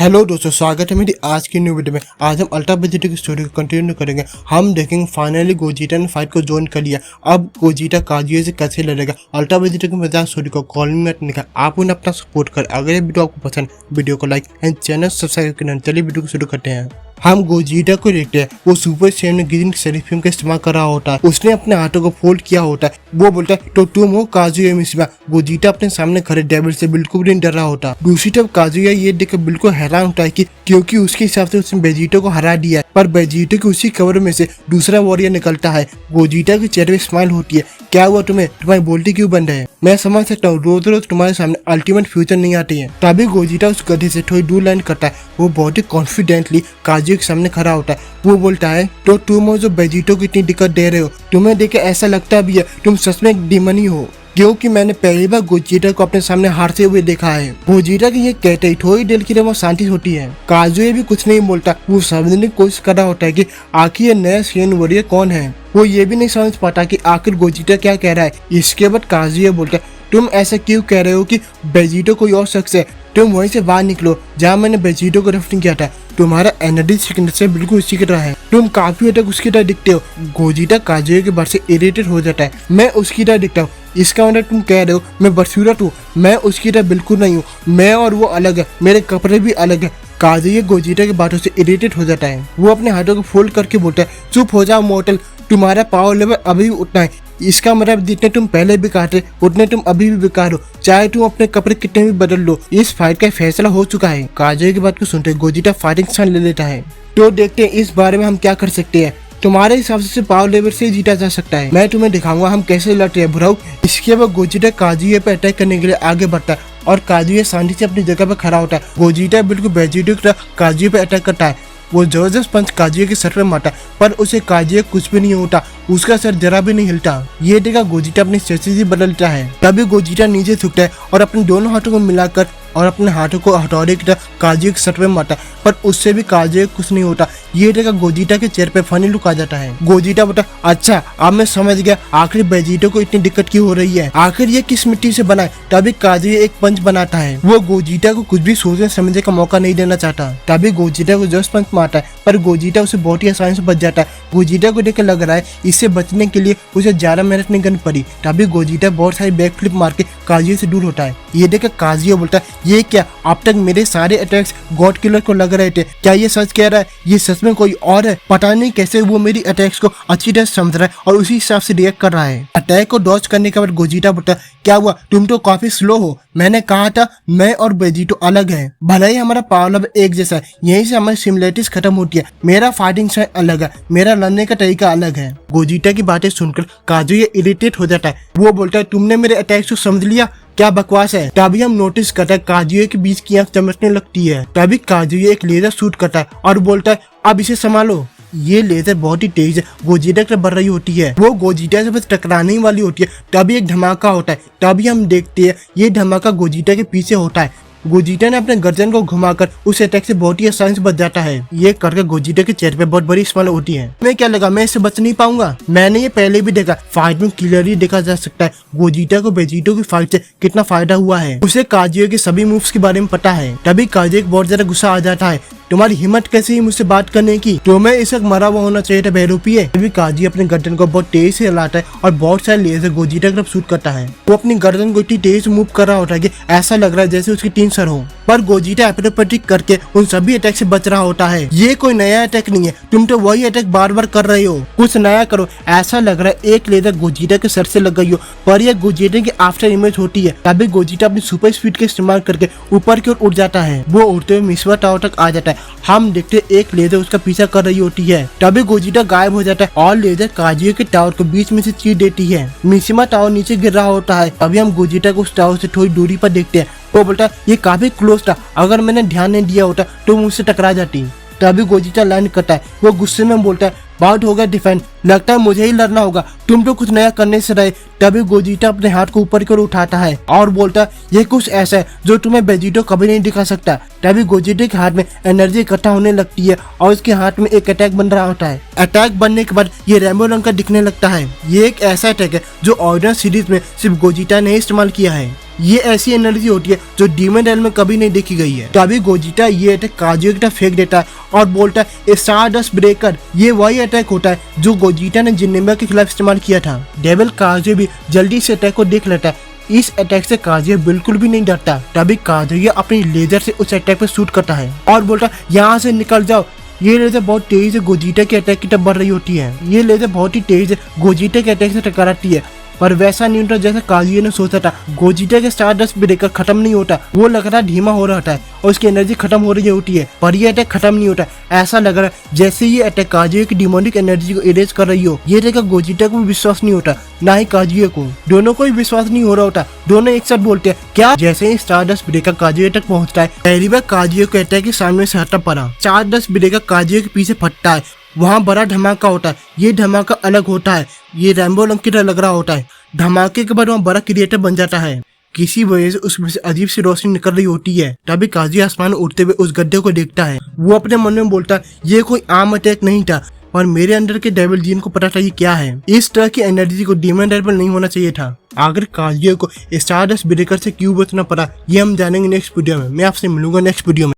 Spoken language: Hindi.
हेलो दोस्तों, स्वागत है मेरी आज की न्यू वीडियो में। आज हम अल्ट्रा वेजिटा की स्टोरी को कंटिन्यू करेंगे। हम देखेंगे फाइनली गोजिटा ने फाइट को ज्वाइन कर लिया। अब गोजिटा काजुया से कैसे लड़ेगा। अल्ट्रा वेजिटा की मजाक स्टोरी को कॉलिंग में निकाल आप उन्हें अपना सपोर्ट कर। अगर ये वीडियो आपको पसंद, वीडियो को लाइक एंड चैनल सब्सक्राइब करना। चलिए वीडियो को शुरू करते हैं। हम गोजिटा को देखते हैं, वो सुपर सेम ने ग्रीन सेरिफियम का इस्तेमाल कर रहा होता है। उसने अपने हाथों को फोल्ड किया होता है। वो बोलता है तो तुम हो काजुया मिशिमा। गोजिटा अपने सामने खड़े डेविल से बिल्कुल भी नहीं डर रहा होता। दूसरी तरफ काजुया ये देखकर बिल्कुल हैरान होता है कि क्योंकि उसके हिसाब से उसने वेजिटो को हरा दिया है। पर वेजिटो के उसी कवर में से दूसरा वॉरियर निकलता है। गोजिटा के चेहरे पे स्माइल होती है। क्या हुआ तुम्हें, तुम्हारी बोलती क्यों बंद है? मैं समझ सकता हूँ, रोज रोज तुम्हारे सामने अल्टीमेट फ्यूचर नहीं आती है। तभी गोजिटा उस गधे से थोड़ी दूर लैंड करता है। वो बहुत ही कॉन्फिडेंटली काजुया के सामने खड़ा होता है। वो बोलता है तो तुम हो जो वेजिटो को इतनी दिक्कत दे रहे हो। तुम्हें देख के ऐसा लगता भी है तुम सच में एक डीमन ही हो, क्योंकि मैंने पहली बार गोजिटा को अपने सामने हारते हुए देखा है। गोजिटा की ये कहते ही थोड़ी देर के लिए वो शांति होती है। काजुया भी कुछ नहीं बोलता। वो समझने की कोशिश कर रहा होता है कि आखिर ये नया सेन वॉरियर कौन है। वो ये भी नहीं समझ पाता कि आखिर गोजिटा क्या कह रहा है। इसके बाद काजुया बोलता है तुम ऐसा क्यों कह रहे हो कि वेजिटो कोई और शख्स है। तुम वहीं से बाहर निकलो जहाँ मैंने वेजिटो को रेफरिंग किया था। तुम्हारा एनर्जी सिग्नेचर बिल्कुल उसी की तरह है। तुम काफी हद तक उसकी तरह दिखते हो। गोजिटा काजुया के बात से इरिटेट हो जाता है। मैं उसकी तरह दिखता हूँ, इसका मतलब तुम कह रहे हो मैं बदसूरत हूँ। मैं उसकी तरह बिल्कुल नहीं हूँ। मैं और वो अलग है, मेरे कपड़े भी अलग है। काजुया गोजिटा की बातों से इरिटेट हो जाता है। वो अपने हाथों को फोल्ड करके बोलता है चुप हो जाओ मॉर्टल, तुम्हारा पावर लेवल अभी भी उतना है। इसका मतलब जितने तुम पहले बेकार थे उतने तुम अभी भी बेकार हो, चाहे तुम अपने कपड़े कितने भी बदल लो। इस फाइट का फैसला हो चुका है। काजुया की बात को सुनते गोजिटा फाइटिंग स्टाइल ले लेता है। तो देखते हैं इस बारे में हम क्या कर सकते हैं। तुम्हारे हिसाब से पावर लेवल से जीता जा सकता है। मैं तुम्हें दिखाऊंगा हम कैसे लड़ते हैं बुराऊ। इसके बाद गोजिटा काजुया पे अटैक करने के लिए आगे बढ़ता है और काजुया शांति से अपनी जगह पर खड़ा होता है। गोजिटा बिल्कुल वेजिटो की तरह काजुया पे अटैक करता है। वो जबरदस्त पंच काजुया के सर पे मारता है, पर उसे काजुया कुछ भी नहीं होता। उसका सर जरा भी नहीं हिलता। ये देखा गोजिटा अपनी स्ट्रेटेजी बदलता है। तभी गोजिटा नीचे झुकता है और अपने दोनों हाथों को मिलाकर और अपने हाथों को हथौड़े की तरह काजुया के सर पे मारता है, पर उससे भी काजुया कुछ नहीं होता। ये देखा गोजिटा के चेहरे पे फनी लुक आ जाता है। गोजिटा बोलता अच्छा अब मैं समझ गया आखिर वेजिटो को इतनी दिक्कत क्यों हो रही है। आखिर ये किस मिट्टी से बना है। तभी काजुया एक पंच बनाता है। वो गोजिटा को कुछ भी सोचने समझने का मौका नहीं देना चाहता। तभी गोजिटा को जस्ट पंच मारता है, पर गोजिटा उसे बहुत ही आसानी से बच जाता है। गोजिटा को देखकर लग रहा है इससे बचने के लिए उसे ज्यादा मेहनत नहीं करनी पड़ी। तभी गोजिटा बहुत सारी बैक फ्लिप मार के काजुया से दूर होता है। ये देखकर काजुया बोलता है ये क्या, अब तक मेरे सारे अटैक्स गॉड किलर को लग रहे थे, क्या ये सच कह रहा है? ये सच में कोई और है? पता नहीं कैसे वो मेरी अटैक्स को अच्छी तरह समझ रहा है और उसी हिसाब से रिएक्ट कर रहा है। अटैक को डॉज करने के बाद गोजिटा बोलता है क्या हुआ, तुम तो काफी स्लो हो। मैंने कहा था मैं और वेजिटो अलग है। भले ही हमारा पावर लेवल एक जैसा है, यहीं से हमारी सिमिलरिटीज खत्म होती है। मेरा फाइटिंग स्टाइल अलग है, मेरा लड़ने का तरीका अलग है। गोजिटा की बातें सुनकर काजुया इरिटेट हो जाता है। वो बोलता है तुमने मेरे अटैक्स को समझ लिया, क्या बकवास है। तभी हम नोटिस करता है काजुया के बीच की आंख चमकने लगती है। तभी काजुया एक लेजर शूट करता है और बोलता है अब इसे संभालो। ये लेजर बहुत ही तेज है, गोजिटा की बढ़ रही होती है। वो गोजिटा से बस टकराने ही वाली होती है। तभी एक धमाका होता है। तभी हम देखते हैं ये धमाका गोजिटा के पीछे होता है। गोजिटा ने अपने गर्दन को घुमाकर उस अटैक से बहुत ही आसानी से बच जाता है। ये करके गोजिटा के चेहरे पे बहुत बड़ी स्माइल होती है। मैं क्या लगा मैं इससे बच नहीं पाऊंगा। मैंने ये पहले भी देखा, फाइट में क्लियरली देखा जा सकता है गोजिटा को वेजिटो की फाइट से कितना फायदा हुआ है। उसे काजुया के सभी मूव्स के बारे में पता है। तभी काजुया को बहुत ज्यादा गुस्सा आ जाता है। तुम्हारी हिम्मत कैसी है मुझसे बात करने की? तुम्हें इस वक्त मरा हुआ होना चाहिए था बहरूपीय। तभी काजुया अपने गर्दन को बहुत तेज से हिलाता है और बहुत सारे लेजर गोजिटा की तरफ शूट करता है। वो अपनी गर्दन को इतनी तेज मूव कर रहा होता है कि ऐसा लग रहा है जैसे उसके 3 सर हो। पर गोजिटा एपिथेटिक करके उन सभी अटैक से बच रहा होता है। ये कोई नया अटैक नहीं है, तुम तो वही अटैक बार बार कर रहे हो। कुछ नया करो। ऐसा लग रहा है एक लेजर गोजिटा के सर से लग गई हो, पर यह गोजिटा की आफ्टर इमेज होती है। तभी गोजिटा अपनी सुपर स्पीड का इस्तेमाल करके ऊपर की ओर उड़ जाता है। वो उड़ते हुए मिशिमा टावर तक आ जाता है। हम देखते एक लेजर उसका पीछा कर रही होती है। तभी गोजिटा गायब हो जाता है और लेजर काजुया के टावर को बीच में से चीर देती है। मिशिमा टावर नीचे गिर रहा होता है। अभी हम गोजिटा को उस टावर से थोड़ी दूरी पर देखते हैं। वो बोलता है ये काफी क्लोज था, अगर मैंने ध्यान नहीं दिया होता तो मुझसे टकरा जाती। तभी गोजिटा लैंड करता है। वो गुस्से में बोलता है बात होगा डिफेंड, लगता है मुझे ही लड़ना होगा, तुम तो कुछ नया करने से रहे। तभी गोजिटा अपने हाथ को ऊपर की ओर उठाता है और बोलता है ये कुछ ऐसा है जो तुम्हें वेजिटो कभी नहीं दिखा सकता। तभी गोजिटा के हाथ में एनर्जी इकट्ठा होने लगती है और उसके हाथ में एक अटैक बन रहा होता है। अटैक बनने के बाद ये रेनबो रंग का दिखने लगता है। ये एक ऐसा अटैक है जो ऑर्डिनल सीरीज में सिर्फ गोजिटा ने इस्तेमाल किया है। ये ऐसी एनर्जी होती है जो डीमन रेल में कभी नहीं देखी गई है। तभी गोजिटा ये अटैक काजुया की तरफ फेंक देता है और बोलता है स्टारडस्ट ब्रेकर। ये वही अटैक होता है जो गोजिटा ने जिनेम्बा के खिलाफ इस्तेमाल किया था। डेविल काजुया भी जल्दी से अटैक को देख लेता है। इस अटैक से काजुया बिल्कुल भी नहीं डरता। तभी काजुया अपनी लेजर से उस अटैक पे शूट करता है और बोलता है यहाँ से निकल जाओ। ये लेजर बहुत तेज है गोजिटा के अटैक की तरफ बढ़ रही होती है। ये लेजर बहुत ही तेज है, गोजिटा के अटैक से टकराती है, पर वैसा नहीं होता जैसा काजुया ने सोचा था। गोजिटा के स्टारडस्ट ब्रेकर खत्म नहीं होता, वो लग रहा धीमा हो रहा है और उसकी एनर्जी खत्म हो रही होती है, पर ये अटैक खत्म नहीं होता। ऐसा लग रहा है जैसे ये अटैक काजुया की डिमोनिक एनर्जी को इरेज कर रही हो। ये देखकर गोजिटा को भी विश्वास नहीं होता, ना ही काजुया को। दोनों को ही विश्वास नहीं हो रहा होता। दोनों एक साथ बोलते हैं क्या। जैसे ही स्टारडस्ट ब्रेकर काजुया तक पहुंचता है, पहली बार काजुया को अटैक के सामने से हटा पड़ा। स्टारडस्ट ब्रेकर काजुया के पीछे फटता है, वहाँ बड़ा धमाका होता है। ये धमाका अलग होता है, ये रैम्बो रंग की तरह लग रहा होता है। धमाके के बाद वहाँ बड़ा क्रिएटर बन जाता है। किसी वजह से उसमें से अजीब सी रोशनी निकल रही होती है। तभी काजुया आसमान उड़ते हुए उस गड्ढे को देखता है। वो अपने मन में बोलता है ये कोई आम अटैक नहीं था, पर मेरे अंदर के डेविल जीन को पता था ये क्या है। इस तरह की एनर्जी को डीमन रेल पर नहीं होना चाहिए था। आखिर काजुया को स्टारडस्ट ब्रेकर से क्यों बचना पड़ा, ये हम जानेंगे नेक्स्ट वीडियो में। मैं आपसे मिलूंगा नेक्स्ट वीडियो में।